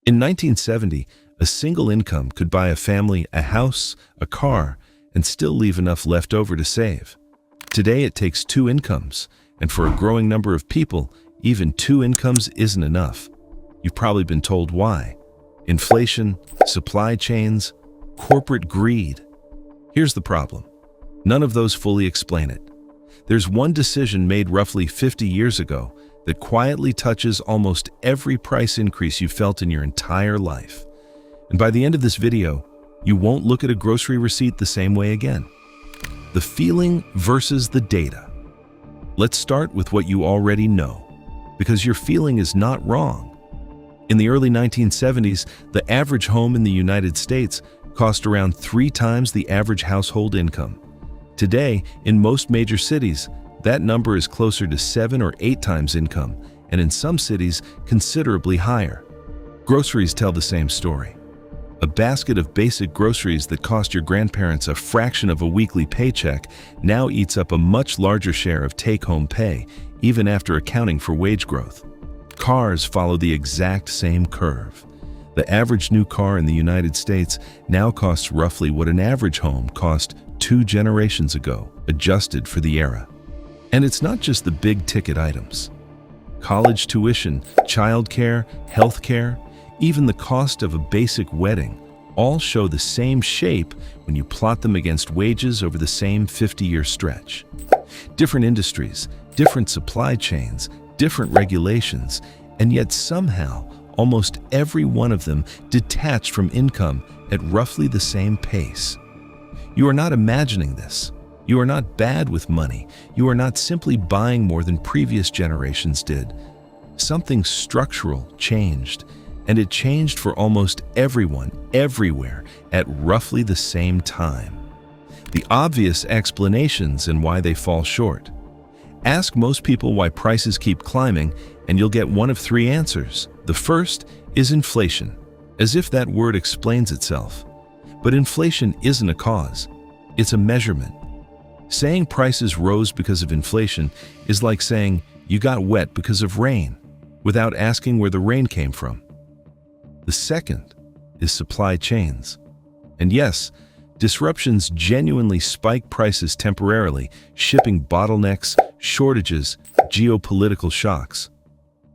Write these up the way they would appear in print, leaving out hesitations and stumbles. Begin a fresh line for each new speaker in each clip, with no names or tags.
In 1970, a single income could buy a family a house, a car, and still leave enough left over to save. Today it takes two incomes, and for a growing number of people, even two incomes isn't enough. You've probably been told why. Inflation, supply chains, corporate greed. Here's the problem. None of those fully explain it. There's one decision made roughly 50 years ago that quietly touches almost every price increase you felt in your entire life. And by the end of this video, you won't look at a grocery receipt the same way again. The feeling versus the data. Let's start with what you already know, because your feeling is not wrong. In the early 1970s, the average home in the United States cost around 3 times the average household income. Today, in most major cities, that number is closer to 7 or 8 times income, and in some cities, considerably higher. Groceries tell the same story. A basket of basic groceries that cost your grandparents a fraction of a weekly paycheck now eats up a much larger share of take-home pay, even after accounting for wage growth. Cars follow the exact same curve. The average new car in the United States now costs roughly what an average home cost 2 generations ago, adjusted for the era. And it's not just the big-ticket items. College tuition, childcare, healthcare, even the cost of a basic wedding all show the same shape when you plot them against wages over the same 50-year stretch. Different industries, different supply chains, different regulations, and yet somehow almost every one of them detached from income at roughly the same pace. You are not imagining this. You are not bad with money. You are not simply buying more than previous generations did. Something structural changed, and it changed for almost everyone, everywhere, at roughly the same time. The obvious explanations and why they fall short. Ask most people why prices keep climbing, and you'll get one of 3 answers. The first is inflation, as if that word explains itself. But inflation isn't a cause, it's a measurement. Saying prices rose because of inflation is like saying you got wet because of rain, without asking where the rain came from. The second is supply chains. And yes, disruptions genuinely spike prices temporarily, shipping bottlenecks, shortages, geopolitical shocks.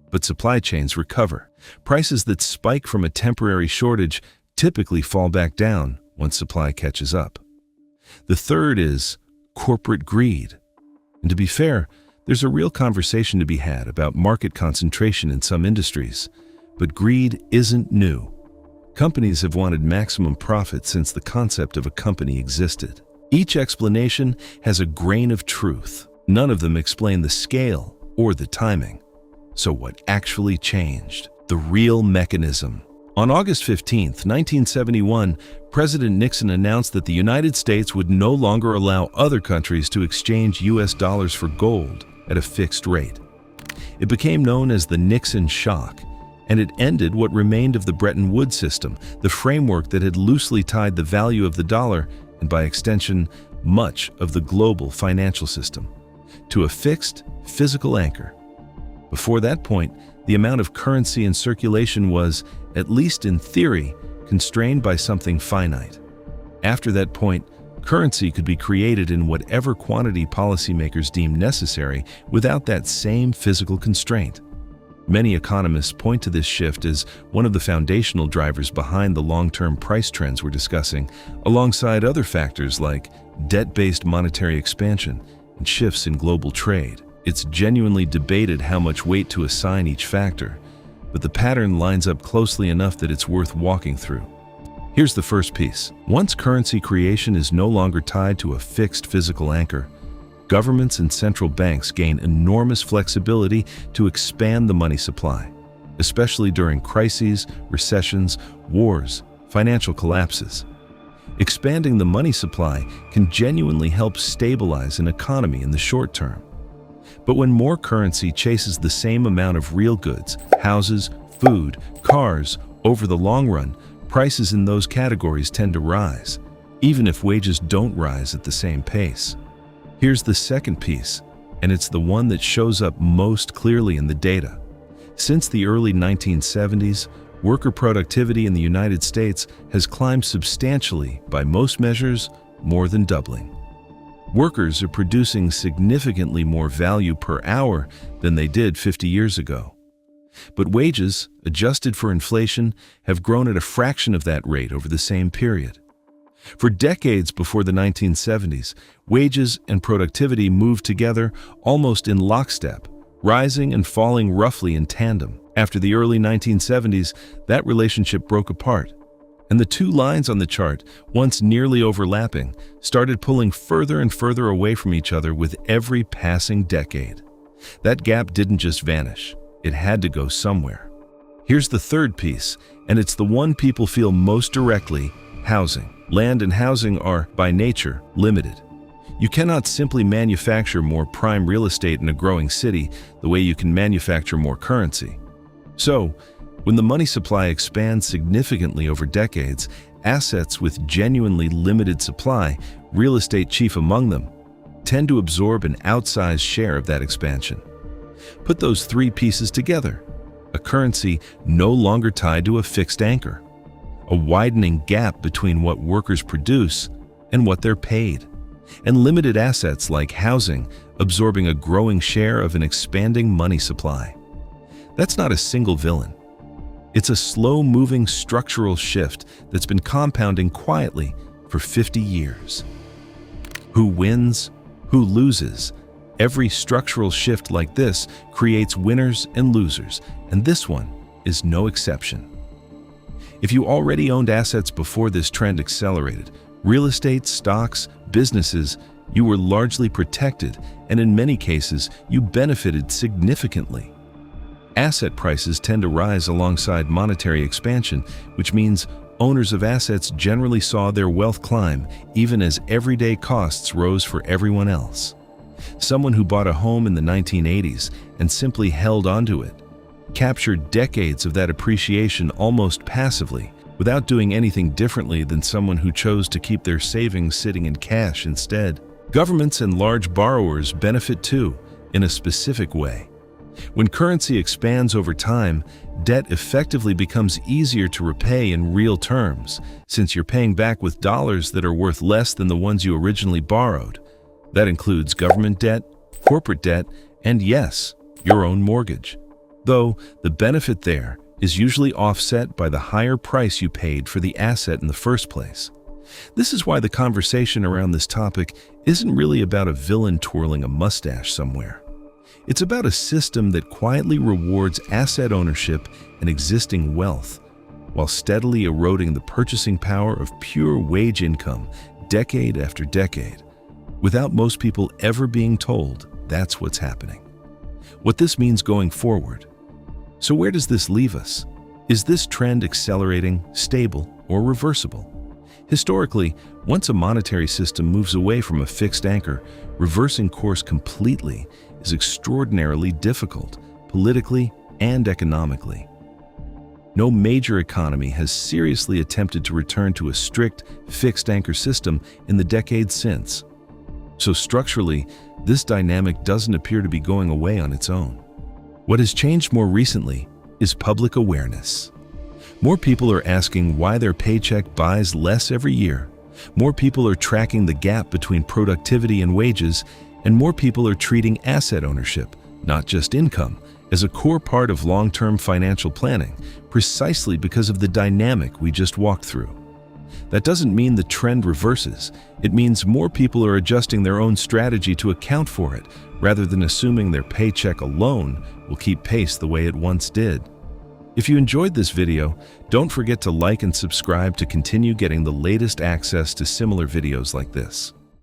But supply chains recover. Prices that spike from a temporary shortage typically fall back down once supply catches up. The third is corporate greed. And to be fair, there's a real conversation to be had about market concentration in some industries. But greed isn't new. Companies have wanted maximum profit since the concept of a company existed. Each explanation has a grain of truth. None of them explain the scale or the timing. So what actually changed? The real mechanism. On August 15, 1971, President Nixon announced that the United States would no longer allow other countries to exchange US dollars for gold at a fixed rate. It became known as the Nixon shock, and it ended what remained of the Bretton Woods system, the framework that had loosely tied the value of the dollar, and by extension, much of the global financial system, to a fixed, physical anchor. Before that point, the amount of currency in circulation was, at least in theory, constrained by something finite. After that point, currency could be created in whatever quantity policymakers deemed necessary without that same physical constraint. Many economists point to this shift as one of the foundational drivers behind the long-term price trends we're discussing, alongside other factors like debt-based monetary expansion and shifts in global trade. It's genuinely debated how much weight to assign each factor, but the pattern lines up closely enough that it's worth walking through. Here's the first piece. Once currency creation is no longer tied to a fixed physical anchor, governments and central banks gain enormous flexibility to expand the money supply, especially during crises, recessions, wars, financial collapses. Expanding the money supply can genuinely help stabilize an economy in the short term. But when more currency chases the same amount of real goods, houses, food, cars, over the long run, prices in those categories tend to rise, even if wages don't rise at the same pace. Here's the second piece, and it's the one that shows up most clearly in the data. Since the early 1970s, worker productivity in the United States has climbed substantially, by most measures, more than doubling. Workers are producing significantly more value per hour than they did 50 years ago. But wages, adjusted for inflation, have grown at a fraction of that rate over the same period. For decades before the 1970s, wages and productivity moved together almost in lockstep, rising and falling roughly in tandem. After the early 1970s, that relationship broke apart, and the two lines on the chart, once nearly overlapping, started pulling further and further away from each other with every passing decade. That gap didn't just vanish, it had to go somewhere. Here's the third piece, and it's the one people feel most directly: housing. Land and housing are, by nature, limited. You cannot simply manufacture more prime real estate in a growing city the way you can manufacture more currency. So, when the money supply expands significantly over decades, assets with genuinely limited supply, real estate chief among them, tend to absorb an outsized share of that expansion. Put those three pieces together: a currency no longer tied to a fixed anchor, a widening gap between what workers produce and what they're paid, and limited assets like housing absorbing a growing share of an expanding money supply. That's not a single villain. It's a slow-moving structural shift that's been compounding quietly for 50 years. Who wins? Who loses? Every structural shift like this creates winners and losers, and this one is no exception. If you already owned assets before this trend accelerated, real estate, stocks, businesses, you were largely protected, and in many cases, you benefited significantly. Asset prices tend to rise alongside monetary expansion, which means owners of assets generally saw their wealth climb even as everyday costs rose for everyone else. Someone who bought a home in the 1980s and simply held onto it captured decades of that appreciation almost passively, without doing anything differently than someone who chose to keep their savings sitting in cash instead. Governments and large borrowers benefit too, in a specific way. When currency expands over time, debt effectively becomes easier to repay in real terms, since you're paying back with dollars that are worth less than the ones you originally borrowed. That includes government debt, corporate debt, and yes, your own mortgage. Though the benefit there is usually offset by the higher price you paid for the asset in the first place. This is why the conversation around this topic isn't really about a villain twirling a mustache somewhere. It's about a system that quietly rewards asset ownership and existing wealth, while steadily eroding the purchasing power of pure wage income decade after decade, without most people ever being told that's what's happening. What this means going forward. So where does this leave us? Is this trend accelerating, stable, or reversible? Historically, once a monetary system moves away from a fixed anchor, reversing course completely is extraordinarily difficult, politically and economically. No major economy has seriously attempted to return to a strict, fixed anchor system in the decades since. So structurally, this dynamic doesn't appear to be going away on its own. What has changed more recently is public awareness. More people are asking why their paycheck buys less every year. More people are tracking the gap between productivity and wages, and more people are treating asset ownership, not just income, as a core part of long-term financial planning, precisely because of the dynamic we just walked through. That doesn't mean the trend reverses. It means more people are adjusting their own strategy to account for it, rather than assuming their paycheck alone will keep pace the way it once did. If you enjoyed this video, don't forget to like and subscribe to continue getting the latest access to similar videos like this.